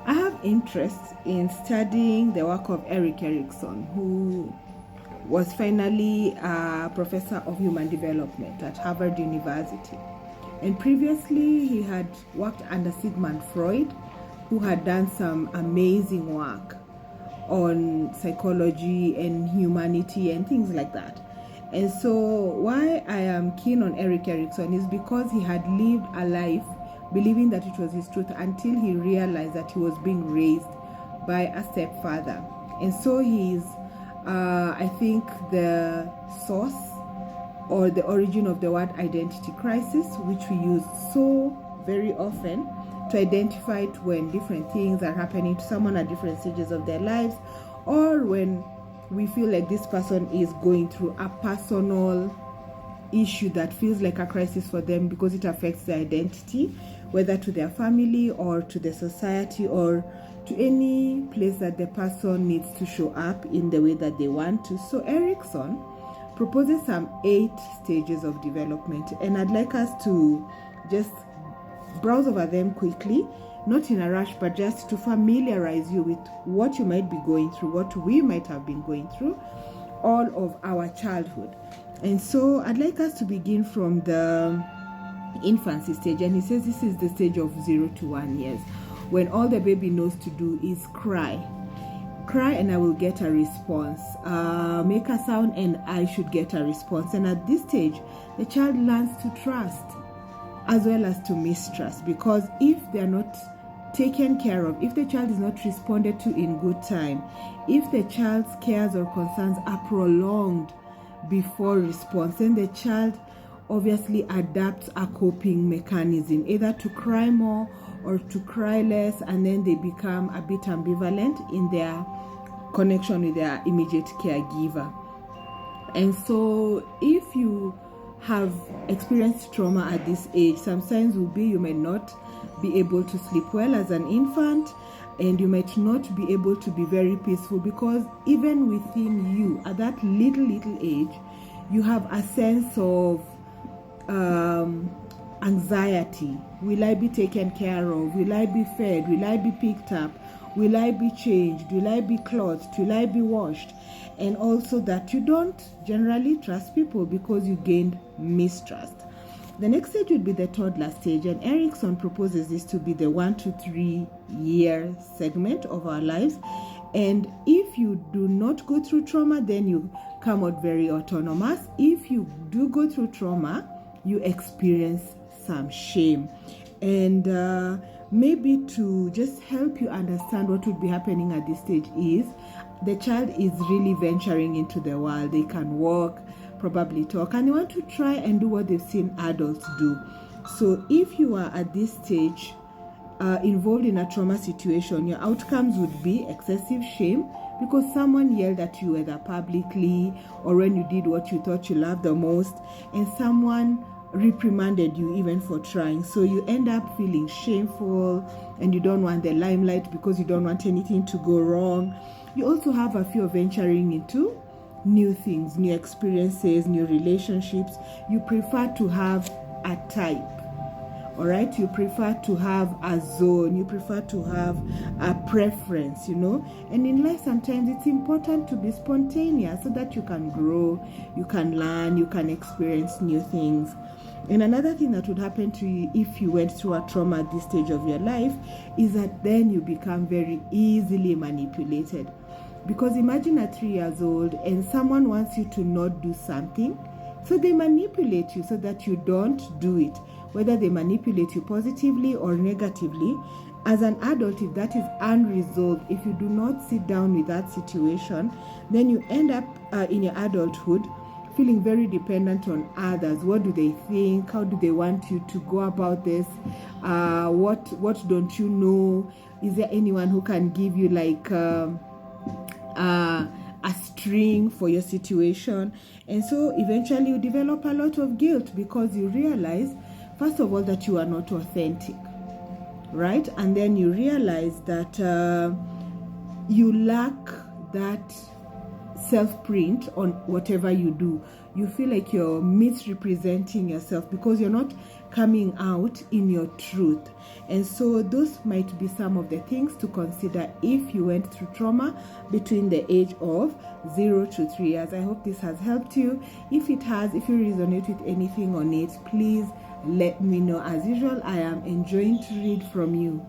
I have interest in studying the work of Erik Erikson, who was finally a professor of human development at Harvard University. And previously, he had worked under Sigmund Freud, who had done some amazing work on psychology and humanity and things like that. And so why I am keen on Erik Erikson is because he had lived a life believing that it was his truth until he realized that he was being raised by a stepfather. And so he's, I think, the source or the origin of the word identity crisis, which we use so very often to identify it when different things are happening to someone at different stages of their lives, or when we feel like this person is going through a personal issue that feels like a crisis for them because it affects their identity, whether to their family or to the society or to any place that the person needs to show up in the way that they want to. So Erikson proposes some 8 stages of development, and I'd like us to just browse over them quickly, not in a rush, but just to familiarize you with what you might be going through, what we might have been going through all of our childhood. And so I'd like us to begin from the infancy stage, and he says this is the stage of 0 to 1 years, when all the baby knows to do is cry and I will get a response, make a sound and I should get a response. And at this stage the child learns to trust as well as to mistrust, because if they are not taken care of, if the child is not responded to in good time, if the child's cares or concerns are prolonged before response, then the child obviously adapts a coping mechanism, either to cry more or to cry less, and then they become a bit ambivalent in their connection with their immediate caregiver. And so if you have experienced trauma at this age, some signs will be you may not be able to sleep well as an infant, and you might not be able to be very peaceful, because even within you at that little age you have a sense of anxiety. Will I be taken care of? Will I be fed? Will I be picked up? Will I be changed? Will I be clothed? Will I be washed? And also that you don't generally trust people because you gained mistrust. The next stage would be the toddler stage, and Erikson proposes this to be the 1 to 3 year segment of our lives. And if you do not go through trauma, then you come out very autonomous. If you do go through trauma, you experience some shame. And maybe to just help you understand what would be happening at this stage is the child is really venturing into the world. They can walk, probably talk, and they want to try and do what they've seen adults do. So if you are at this stage involved in a trauma situation, your outcomes would be excessive shame because someone yelled at you either publicly or when you did what you thought you loved the most, and someone reprimanded you even for trying. So you end up feeling shameful and you don't want the limelight because you don't want anything to go wrong. You also have a fear of venturing into new things, new experiences, new relationships. You prefer to have a type, all right? You prefer to have a zone. You prefer to have a preference, you know. And in life, sometimes it's important to be spontaneous so that you can grow, you can learn, you can experience new things. And another thing that would happen to you if you went through a trauma at this stage of your life is that then you become very easily manipulated. Because imagine at 3 years old and someone wants you to not do something, so they manipulate you so that you don't do it, whether they manipulate you positively or negatively. As an adult, if that is unresolved, if you do not sit down with that situation, then you end up in your adulthood feeling very dependent on others. What do they think? How do they want you to go about this? What don't you know? Is there anyone who can give you like a string for your situation? And so eventually you develop a lot of guilt because you realize, first of all, that you are not authentic, right? And then you realize that you lack that self-print on whatever you do. You feel like you're misrepresenting yourself because you're not coming out in your truth. And so those might be some of the things to consider if you went through trauma between the age of 0 to 3 years. I hope this has helped you. If it has, if you resonate with anything on it, please let me know. As usual, I am enjoying to read from you.